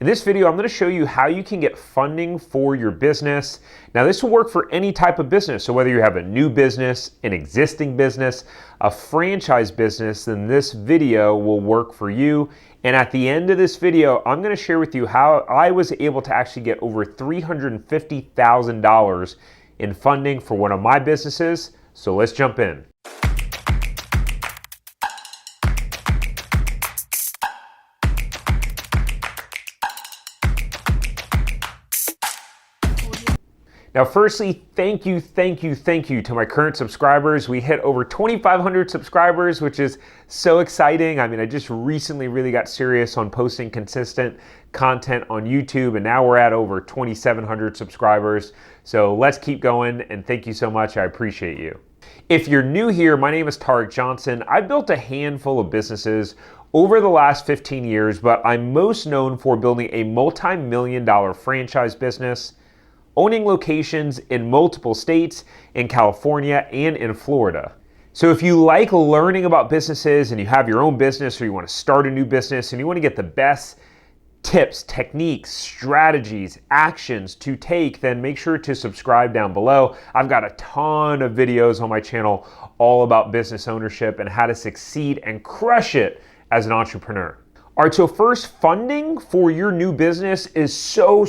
In this video, I'm going to show you how you can get funding for your business. Now, this will work for any type of business. So whether you have a new business, an existing business, a franchise business, then this video will work for you. And at the end of this video, I'm going to share with you how I was able to actually get over $350,000 in funding for one of my businesses. So let's jump in. Now, firstly, thank you to my current subscribers. We hit over 2,500 subscribers, which is so exciting. I mean, I just recently really got serious on posting consistent content on YouTube, and now we're at over 2,700 subscribers. So let's keep going, and thank you so much. I appreciate you. If you're new here, my name is Tariq Johnson. I've built a handful of businesses over the last 15 years, but I'm most known for building a multi-million-dollar franchise business, owning locations in multiple states, in California and in Florida. So if you like learning about businesses and you have your own business or you want to start a new business and you want to get the best tips, techniques, strategies, actions to take, then make sure to subscribe down below. I've got a ton of videos on my channel all about business ownership and how to succeed and crush it as an entrepreneur. All right, so first, funding for your new business is so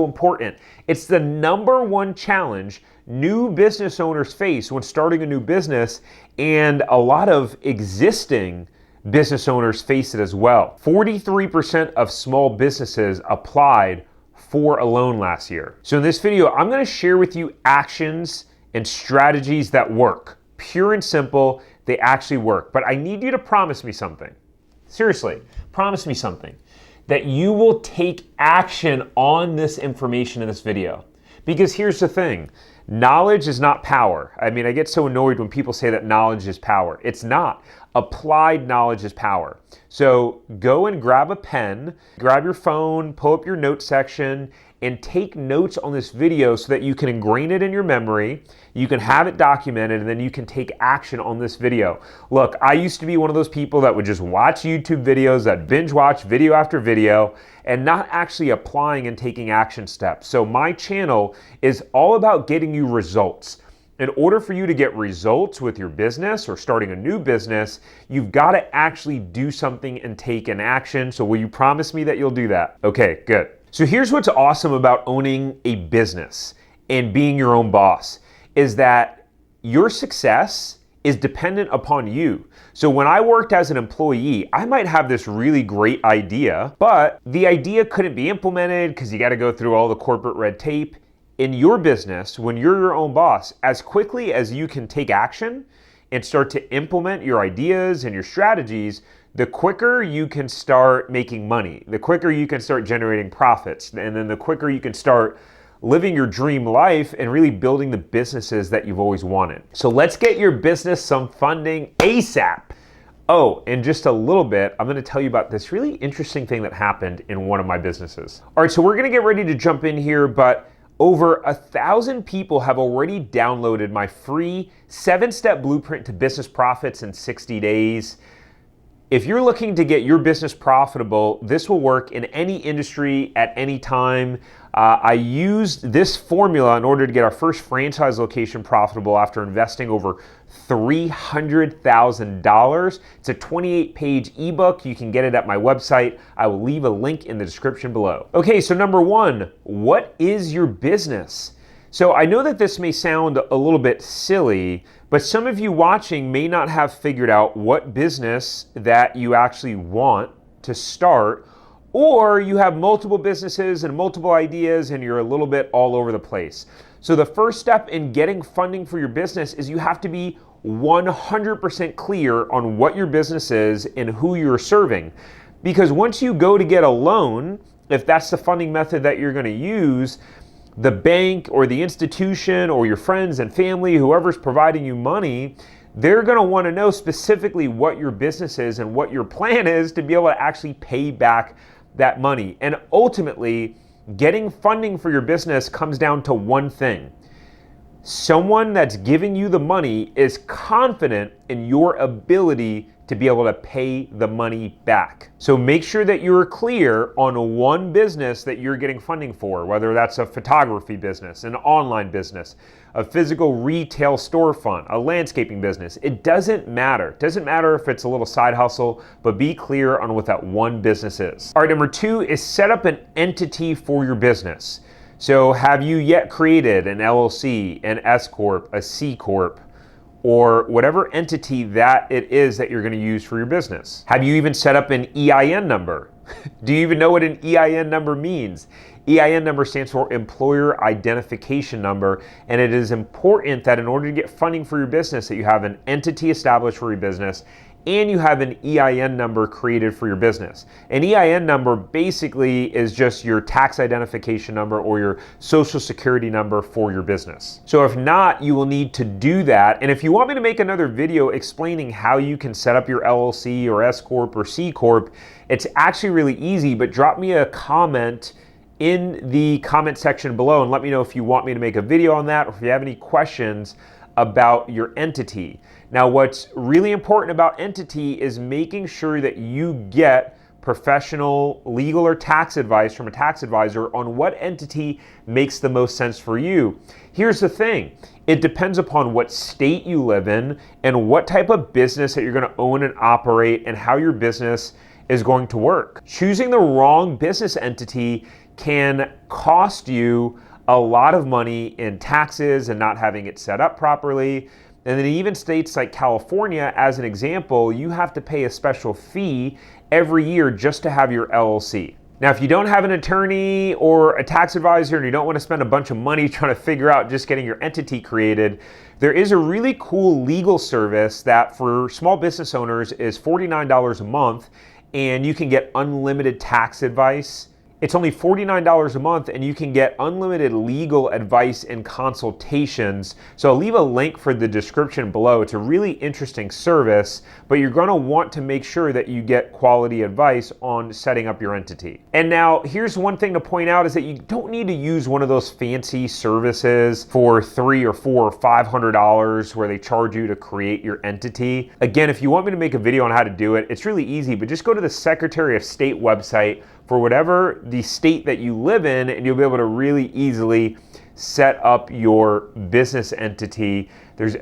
important. It's the number one challenge new business owners face when starting a new business, and a lot of existing business owners face it as well. 43% of small businesses applied for a loan last year. So in this video, I'm going to share with you actions and strategies that work. Pure and simple, they actually work. But I need you to promise me something. Seriously, promise me something, that you will take action on this information in this video. Because here's the thing, knowledge is not power. I mean, I get so annoyed when people say that knowledge is power. It's not. Applied knowledge is power. So go and grab a pen, grab your phone, pull up your notes section, and take notes on this video so that you can ingrain it in your memory, you can have it documented, and then you can take action on this video. Look, I used to be one of those people that would just watch YouTube videos, that binge watch video after video, and not actually applying and taking action steps. So my channel is all about getting you results. In order for you to get results with your business or starting a new business, you've got to actually do something and take an action. So will you promise me that you'll do that? Okay, good. So here's what's awesome about owning a business and being your own boss, is that your success is dependent upon you. So when I worked as an employee, I might have this really great idea, but the idea couldn't be implemented because you got to go through all the corporate red tape. In your business, when you're your own boss, as quickly as you can take action and start to implement your ideas and your strategies, the quicker you can start making money, the quicker you can start generating profits, and then the quicker you can start living your dream life and really building the businesses that you've always wanted. So let's get your business some funding ASAP. Oh, in just a little bit, I'm gonna tell you about this really interesting thing that happened in one of my businesses. All right, so we're gonna get ready to jump in here, but over 1,000 people have already downloaded my free 7-step blueprint to business profits in 60 days. If you're looking to get your business profitable, this will work in any industry at any time. I used this formula in order to get our first franchise location profitable after investing over $300,000. It's a 28-page ebook. You can get it at my website. I will leave a link in the description below. Okay, so number one, what is your business? So I know that this may sound a little bit silly, but some of you watching may not have figured out what business that you actually want to start, or you have multiple businesses and multiple ideas and you're a little bit all over the place. So the first step in getting funding for your business is you have to be 100% clear on what your business is and who you're serving. Because once you go to get a loan, if that's the funding method that you're going to use, the bank or the institution or your friends and family, whoever's providing you money, they're going to want to know specifically what your business is and what your plan is to be able to actually pay back that money. And ultimately, getting funding for your business comes down to one thing: Someone that's giving you the money is confident in your ability to be able to pay the money back. So make sure that you're clear on one business that you're getting funding for, whether that's a photography business, an online business, a physical retail storefront, a landscaping business. It doesn't matter. It doesn't matter if it's a little side hustle, but be clear on what that one business is. All right, number 2 is set up an entity for your business. So have you yet created an LLC, an S Corp, a C Corp, or whatever entity that it is that you're going to use for your business? Have you even set up an EIN number? Do you even know what an EIN number means? EIN number stands for Employer Identification Number, and it is important that in order to get funding for your business that you have an entity established for your business and you have an EIN number created for your business. An EIN number basically is just your tax identification number or your social security number for your business. So if not, you will need to do that. And if you want me to make another video explaining how you can set up your LLC or S Corp or C Corp, it's actually really easy, but drop me a comment in the comment section below and let me know if you want me to make a video on that or if you have any questions about your entity. Now, what's really important about entity is making sure that you get professional legal or tax advice from a tax advisor on what entity makes the most sense for you. Here's the thing. It depends upon what state you live in and what type of business that you're going to own and operate and how your business is going to work. Choosing the wrong business entity can cost you a lot of money in taxes and not having it set up properly. And then even states like California, as an example, you have to pay a special fee every year just to have your LLC. Now, if you don't have an attorney or a tax advisor and you don't want to spend a bunch of money trying to figure out just getting your entity created, there is a really cool legal service that for small business owners is $49 a month, and you can get unlimited tax advice. It's only $49 a month and you can get unlimited legal advice and consultations. So I'll leave a link for the description below. It's a really interesting service, but you're gonna want to make sure that you get quality advice on setting up your entity. And now here's one thing to point out is that you don't need to use one of those fancy services for $300 or $400 or $500 where they charge you to create your entity. Again, if you want me to make a video on how to do it, it's really easy, but just go to the Secretary of State website for whatever the state that you live in, and you'll be able to really easily set up your business entity. There's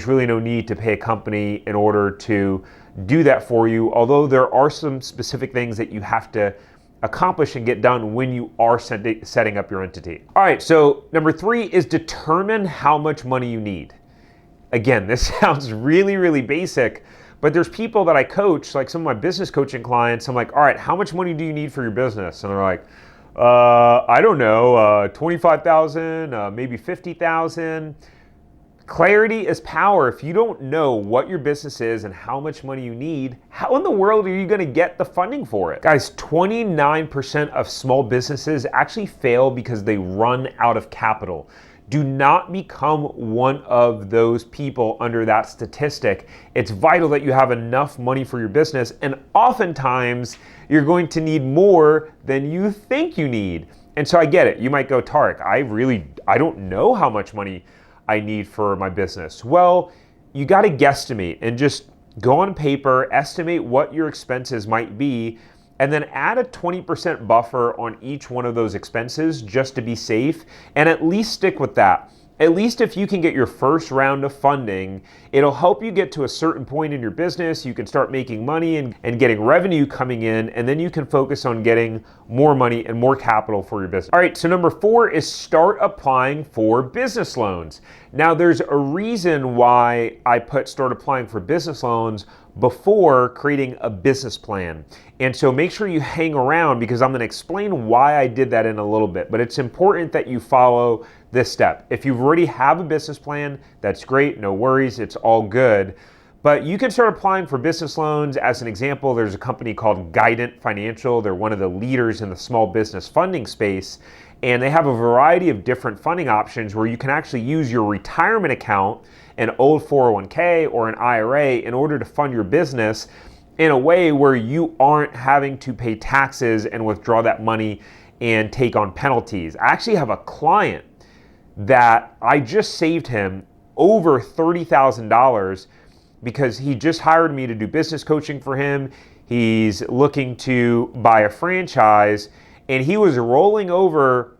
really no need to pay a company in order to do that for you, although there are some specific things that you have to accomplish and get done when you are setting up your entity. All right, so number 3 is determine how much money you need. Again, this sounds really, really basic, but there's people that I coach, like some of my business coaching clients, I'm like, all right, how much money do you need for your business? And they're like, I don't know, 25,000, maybe 50,000. Clarity is power. If you don't know what your business is and how much money you need, how in the world are you going to get the funding for it? Guys, 29% of small businesses actually fail because they run out of capital. Do not become one of those people under that statistic. It's vital that you have enough money for your business, and oftentimes you're going to need more than you think you need. And so I get it. You might go, Tariq, I don't know how much money I need for my business. Well, you got to guesstimate and just go on paper, estimate what your expenses might be, and then add a 20% buffer on each one of those expenses just to be safe, and at least stick with that. At least if you can get your first round of funding, it'll help you get to a certain point in your business. You can start making money and getting revenue coming in, and then you can focus on getting more money and more capital for your business. All right, so number 4 is start applying for business loans. Now, there's a reason why I put start applying for business loans before creating a business plan. And so make sure you hang around because I'm going to explain why I did that in a little bit, but it's important that you follow this step. If you already have a business plan, that's great, no worries, it's all good. But you can start applying for business loans. As an example, there's a company called Guidant Financial. They're one of the leaders in the small business funding space, and they have a variety of different funding options where you can actually use your retirement account, an old 401k or an IRA, in order to fund your business in a way where you aren't having to pay taxes and withdraw that money and take on penalties. I actually have a client that I just saved him over $30,000 because he just hired me to do business coaching for him. He's looking to buy a franchise, and he was rolling over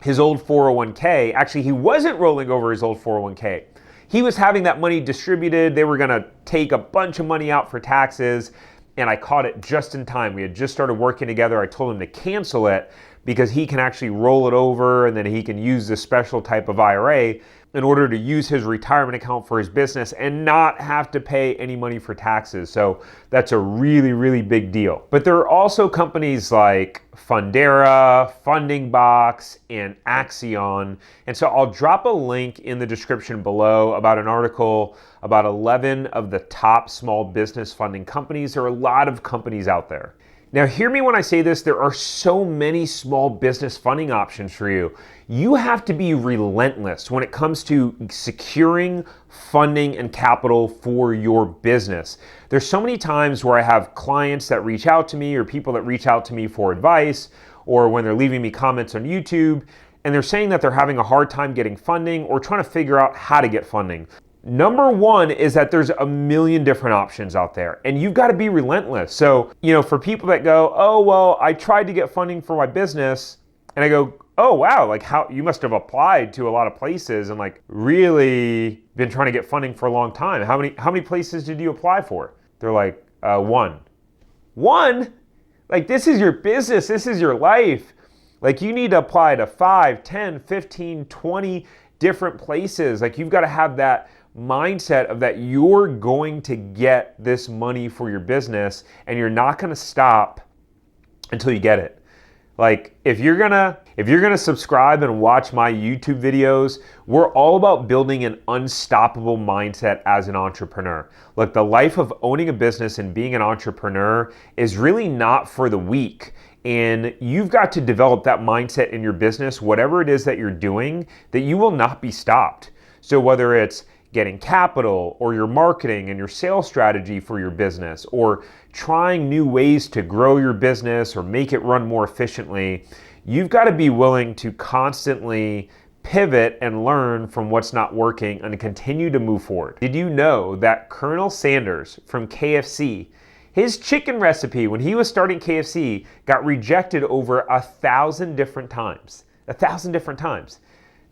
his old 401k. Actually, he wasn't rolling over his old 401k. He was having that money distributed. They were gonna take a bunch of money out for taxes, and I caught it just in time. We had just started working together. I told him to cancel it because he can actually roll it over, and then he can use this special type of IRA in order to use his retirement account for his business and not have to pay any money for taxes. So that's a really, really big deal. But there are also companies like Fundera, Funding Box, and Axion. And so I'll drop a link in the description below about an article about 11 of the top small business funding companies. There are a lot of companies out there. Now, hear me when I say this, there are so many small business funding options for you. You have to be relentless when it comes to securing funding and capital for your business. There's so many times where I have clients that reach out to me or people that reach out to me for advice, or when they're leaving me comments on YouTube, and they're saying that they're having a hard time getting funding or trying to figure out how to get funding. Number one is that there's a million different options out there, and you've got to be relentless. So, for people that go, oh, well, I tried to get funding for my business, and I go, oh, wow, like how you must have applied to a lot of places and like really been trying to get funding for a long time. How many places did you apply for? They're like, one. One? Like, this is your business. This is your life. Like, you need to apply to 5, 10, 15, 20 different places. Like, you've got to have that mindset of that you're going to get this money for your business, and you're not going to stop until you get it. Like, if you're gonna subscribe and watch my YouTube videos, we're all about building an unstoppable mindset as an entrepreneur. Look, the life of owning a business and being an entrepreneur is really not for the weak. And you've got to develop that mindset in your business, whatever it is that you're doing, that you will not be stopped. So whether it's getting capital or your marketing and your sales strategy for your business, or trying new ways to grow your business or make it run more efficiently, you've got to be willing to constantly pivot and learn from what's not working and continue to move forward. Did you know that Colonel Sanders from KFC, his chicken recipe when he was starting KFC got rejected over 1,000 different times? 1,000 different times.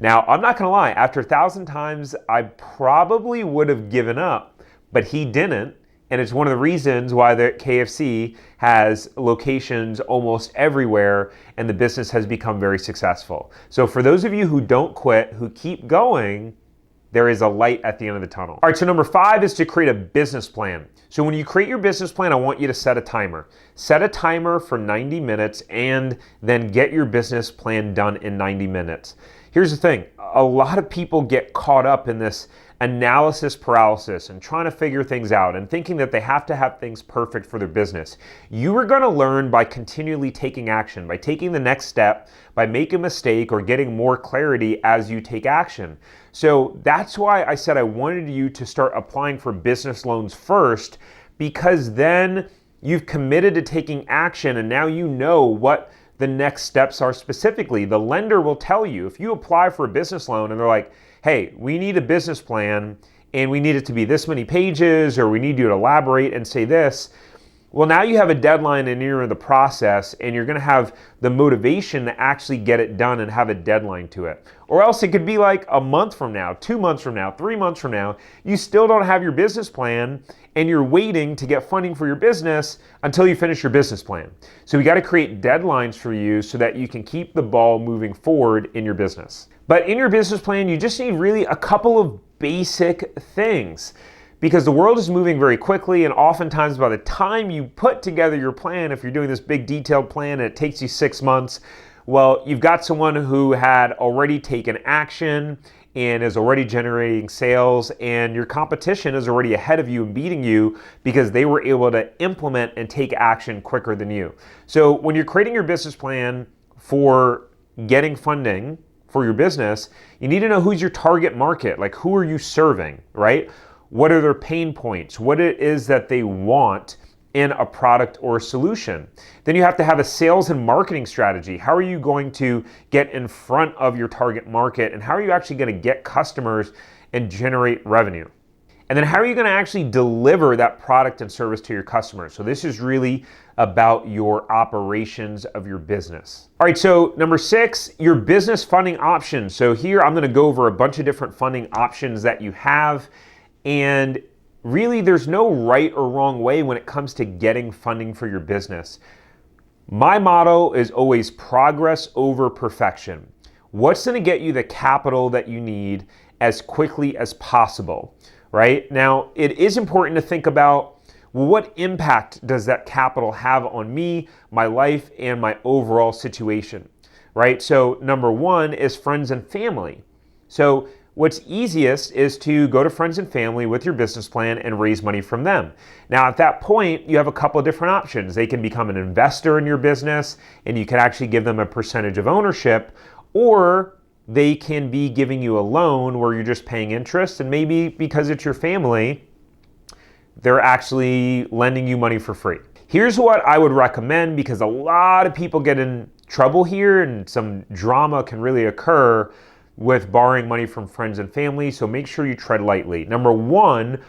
Now, I'm not gonna lie, after 1,000 times, I probably would have given up, but he didn't. And it's one of the reasons why the KFC has locations almost everywhere and the business has become very successful. So for those of you who don't quit, who keep going, there is a light at the end of the tunnel. All right, so number 5 is to create a business plan. So when you create your business plan, I want you to set a timer. Set a timer for 90 minutes and then get your business plan done in 90 minutes. Here's the thing, a lot of people get caught up in this analysis paralysis and trying to figure things out and thinking that they have to have things perfect for their business. You are going to learn by continually taking action, by taking the next step, by making a mistake or getting more clarity as you take action. So that's why I said I wanted you to start applying for business loans first, because then you've committed to taking action and now you know what the next steps are specifically. The lender will tell you if you apply for a business loan and they're like, hey, we need a business plan and we need it to be this many pages, or we need you to elaborate and say this. Well, now you have a deadline and you're in the process and you're gonna have the motivation to actually get it done and have a deadline to it. Or else it could be like a month from now, 2 months from now, 3 months from now, you still don't have your business plan and you're waiting to get funding for your business until you finish your business plan. So we gotta create deadlines for you so that you can keep the ball moving forward in your business. But in your business plan, you just need really a couple of basic things, because the world is moving very quickly, and oftentimes by the time you put together your plan, if you're doing this big detailed plan and it takes you 6 months, well, you've got someone who had already taken action and is already generating sales, and your competition is already ahead of you and beating you because they were able to implement and take action quicker than you. So when you're creating your business plan for getting funding for your business, you need to know who's your target market. Like, who are you serving, right? What are their pain points? What it is that they want, in a product or a solution. Then you have to have a sales and marketing strategy. How are you going to get in front of your target market, and how are you actually going to get customers and generate revenue? And then how are you going to actually deliver that product and service to your customers? So this is really about your operations of your business. All right, so number 6, your business funding options. So here I'm going to go over a bunch of different funding options that you have, and really there's no right or wrong way when it comes to getting funding for your business. My motto is always progress over perfection. What's going to get you the capital that you need as quickly as possible? Right? Now, it is important to think about, well, what impact does that capital have on me, my life, and my overall situation, right? So number 1 is friends and family. So what's easiest is to go to friends and family with your business plan and raise money from them. Now, at that point, you have a couple of different options. They can become an investor in your business, and you can actually give them a percentage of ownership, or they can be giving you a loan where you're just paying interest, and maybe because it's your family, they're actually lending you money for free. Here's what I would recommend, because a lot of people get in trouble here and some drama can really occur with borrowing money from friends and family, so make sure you tread lightly. Number 1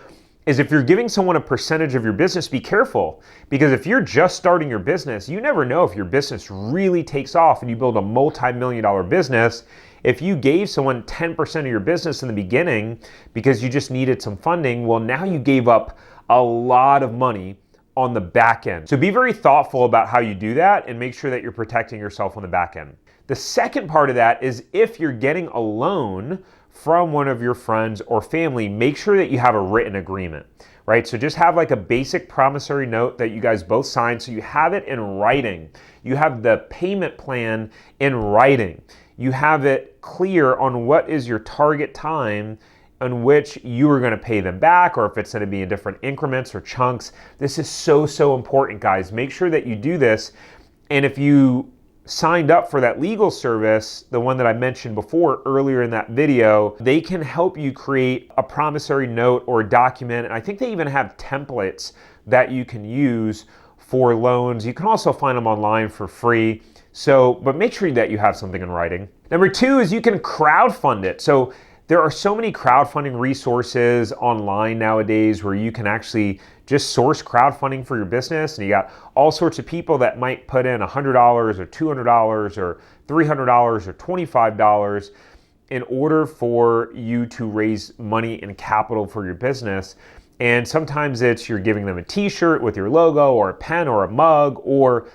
is, if you're giving someone a percentage of your business, be careful, because if you're just starting your business, you never know if your business really takes off and you build a multi-million-dollar business. If you gave someone 10% of your business in the beginning because you just needed some funding, well, now you gave up a lot of money on the back end. So be very thoughtful about how you do that and make sure that you're protecting yourself on the back end. The second part of that is, if you're getting a loan from one of your friends or family, make sure that you have a written agreement, right? So just have like a basic promissory note that you guys both sign, so you have it in writing. You have the payment plan in writing. You have it clear on what is your target time on which you are going to pay them back, or if it's going to be in different increments or chunks. This is so important, guys. Make sure that you do this. And if you signed up for that legal service, the one that I mentioned before earlier in that video, they can help you create a promissory note or a document. And I think they even have templates that you can use for loans. You can also find them online for free. But make sure that you have something in writing. Number 2 is you can crowdfund it. So there are so many crowdfunding resources online nowadays where you can actually just source crowdfunding for your business, and you got all sorts of people that might put in $100 or $200 or $300 or $25 in order for you to raise money and capital for your business. And sometimes it's you're giving them a t-shirt with your logo, or a pen, or a mug, or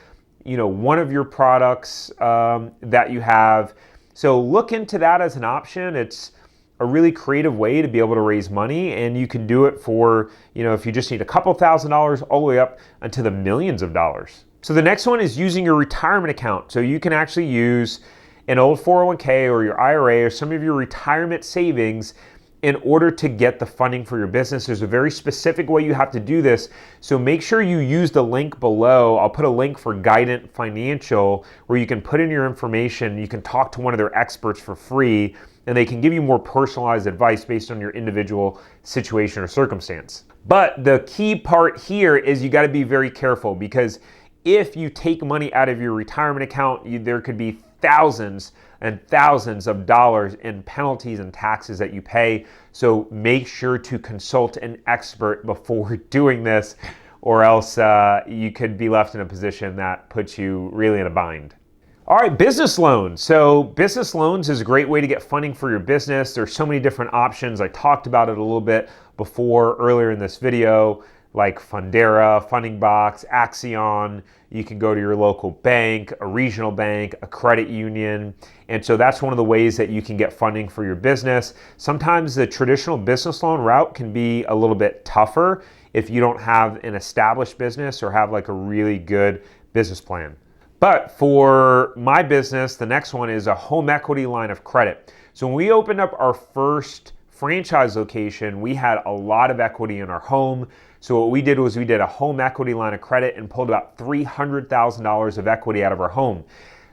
one of your products that you have. So look into that as an option. It's a really creative way to be able to raise money, and you can do it for, if you just need a couple $1,000s all the way up into the millions of dollars. So the next one is using your retirement account. So you can actually use an old 401k or your IRA or some of your retirement savings in order to get the funding for your business. There's a very specific way you have to do this, so make sure you use the link below. I'll put a link for Guidant Financial where you can put in your information. You can talk to one of their experts for free, and they can give you more personalized advice based on your individual situation or circumstance. But the key part here is you got to be very careful, because if you take money out of your retirement account, there could be thousands and thousands of dollars in penalties and taxes that you pay. So make sure to consult an expert before doing this, or else you could be left in a position that puts you really in a bind. All right, business loans. So business loans is a great way to get funding for your business. There's so many different options. I talked about it a little bit before earlier in this video, like Fundera, Funding Box, Axion. You can go to your local bank, a regional bank, a credit union. And so that's one of the ways that you can get funding for your business. Sometimes the traditional business loan route can be a little bit tougher if you don't have an established business or have like a really good business plan. But for my business, the next one is a home equity line of credit. So when we opened up our first franchise location, we had a lot of equity in our home. So what we did was we did a home equity line of credit and pulled about $300,000 of equity out of our home.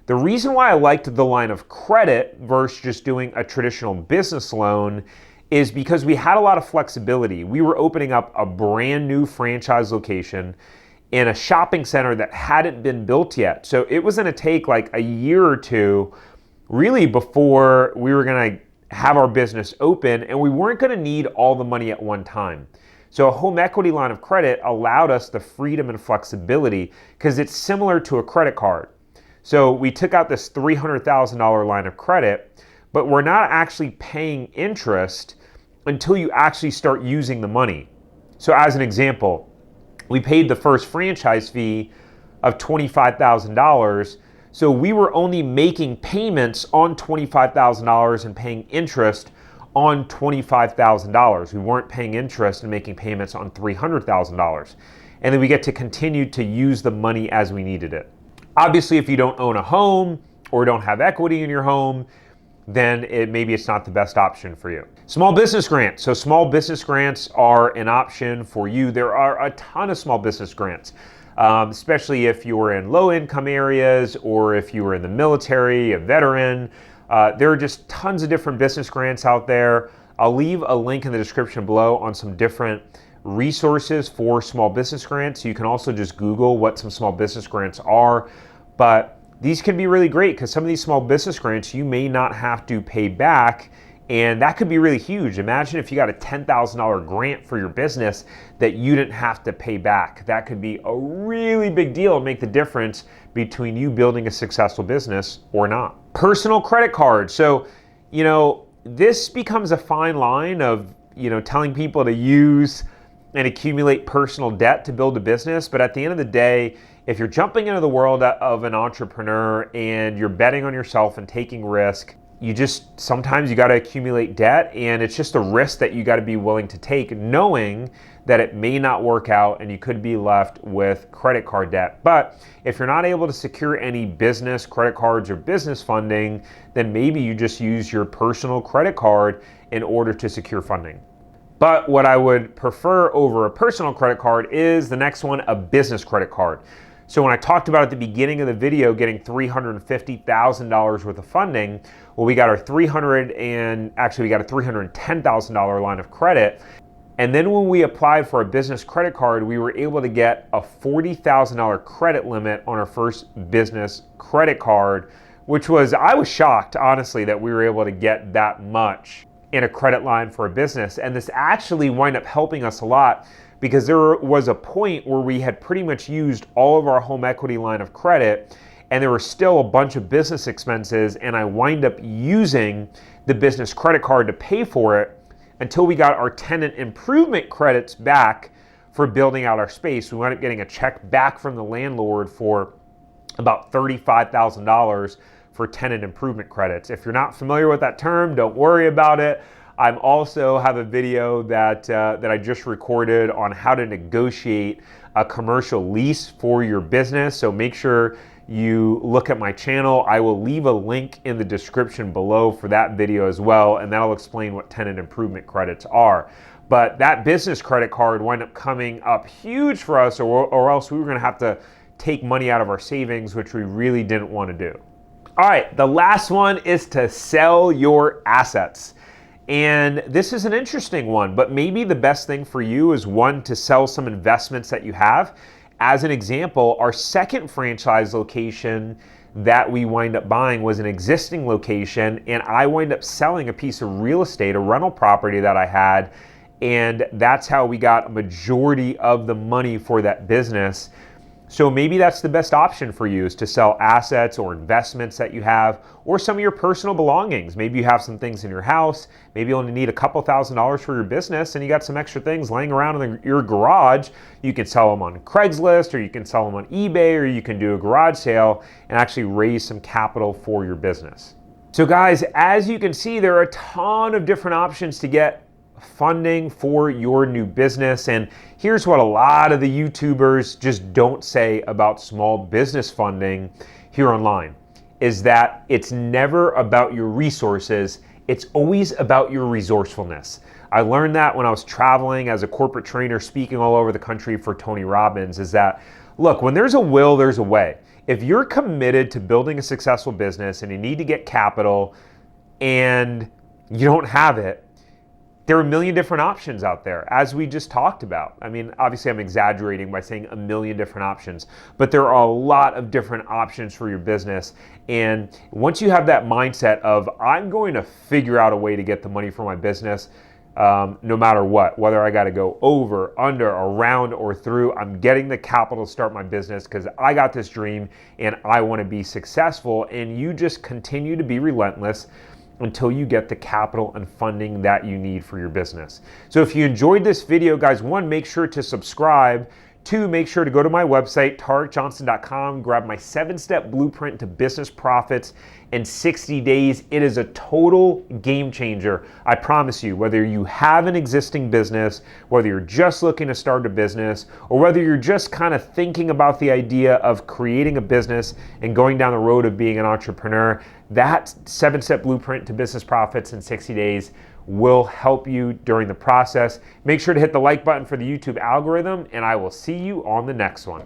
The reason why I liked the line of credit versus just doing a traditional business loan is because we had a lot of flexibility. We were opening up a brand new franchise location in a shopping center that hadn't been built yet. So it was going to take like a year or two really before we were going to have our business open, and we weren't going to need all the money at one time. So a home equity line of credit allowed us the freedom and flexibility because it's similar to a credit card. So we took out this $300,000 line of credit, but we're not actually paying interest until you actually start using the money. So as an example, we paid the first franchise fee of $25,000. So we were only making payments on $25,000 and paying interest on $25,000. We weren't paying interest and making payments on $300,000. And then we get to continue to use the money as we needed it. Obviously, if you don't own a home or don't have equity in your home, then maybe it's not the best option for you. Small business grants. So small business grants are an option for you. There are a ton of small business grants, especially if you're in low income areas or if you were in the military, a veteran. There are just tons of different business grants out there. I'll leave a link in the description below on some different resources for small business grants. You can also just Google what some small business grants are, but these can be really great because some of these small business grants you may not have to pay back, and that could be really huge. Imagine if you got a $10,000 grant for your business that you didn't have to pay back. That could be a really big deal and make the difference between you building a successful business or not. Personal credit cards. So, this becomes a fine line of, telling people to use and accumulate personal debt to build a business. But at the end of the day, if you're jumping into the world of an entrepreneur and you're betting on yourself and taking risk, sometimes you got to accumulate debt, and it's just a risk that you got to be willing to take, knowing that it may not work out and you could be left with credit card debt. But if you're not able to secure any business credit cards or business funding, then maybe you just use your personal credit card in order to secure funding. But what I would prefer over a personal credit card is the next one, a business credit card. So when I talked about at the beginning of the video getting $350,000 worth of funding, well, we got a $310,000 line of credit. And then when we applied for a business credit card, we were able to get a $40,000 credit limit on our first business credit card, I was shocked, honestly, that we were able to get that much in a credit line for a business. And this actually wound up helping us a lot, because there was a point where we had pretty much used all of our home equity line of credit and there were still a bunch of business expenses, and I wind up using the business credit card to pay for it until we got our tenant improvement credits back for building out our space. We wound up getting a check back from the landlord for about $35,000 for tenant improvement credits. If you're not familiar with that term, don't worry about it. I also have a video that I just recorded on how to negotiate a commercial lease for your business. So make sure you look at my channel. I will leave a link in the description below for that video as well, and that'll explain what tenant improvement credits are. But that business credit card wound up coming up huge for us, or else we were gonna have to take money out of our savings, which we really didn't want to do. All right, the last one is to sell your assets. And this is an interesting one, but maybe the best thing for you is one, to sell some investments that you have. As an example, our second franchise location that we wind up buying was an existing location, and I wind up selling a piece of real estate, a rental property that I had, and that's how we got a majority of the money for that business. So maybe that's the best option for you, is to sell assets or investments that you have, or some of your personal belongings. Maybe you have some things in your house. Maybe you only need a couple $1,000s for your business, and you got some extra things laying around in your garage. You can sell them on Craigslist, or you can sell them on eBay, or you can do a garage sale and actually raise some capital for your business. So guys, as you can see, there are a ton of different options to get funding for your new business. And here's what a lot of the YouTubers just don't say about small business funding here online, is that it's never about your resources, it's always about your resourcefulness. I learned that when I was traveling as a corporate trainer, speaking all over the country for Tony Robbins, is that, look, when there's a will, there's a way. If you're committed to building a successful business and you need to get capital and you don't have it, there are a million different options out there, as we just talked about. I mean, obviously I'm exaggerating by saying a million different options, but there are a lot of different options for your business. And once you have that mindset of, I'm going to figure out a way to get the money for my business, no matter what, whether I got to go over, under, around, or through, I'm getting the capital to start my business because I got this dream and I want to be successful. And you just continue to be relentless until you get the capital and funding that you need for your business. So if you enjoyed this video, guys, one, make sure to subscribe. Two, make sure to go to my website, tariqjohnson.com, grab my 7-step blueprint to business profits in 60 days. It is a total game changer. I promise you, whether you have an existing business, whether you're just looking to start a business, or whether you're just kind of thinking about the idea of creating a business and going down the road of being an entrepreneur, that 7-step blueprint to business profits in 60 days will help you during the process. Make sure to hit the like button for the YouTube algorithm, and I will see you on the next one.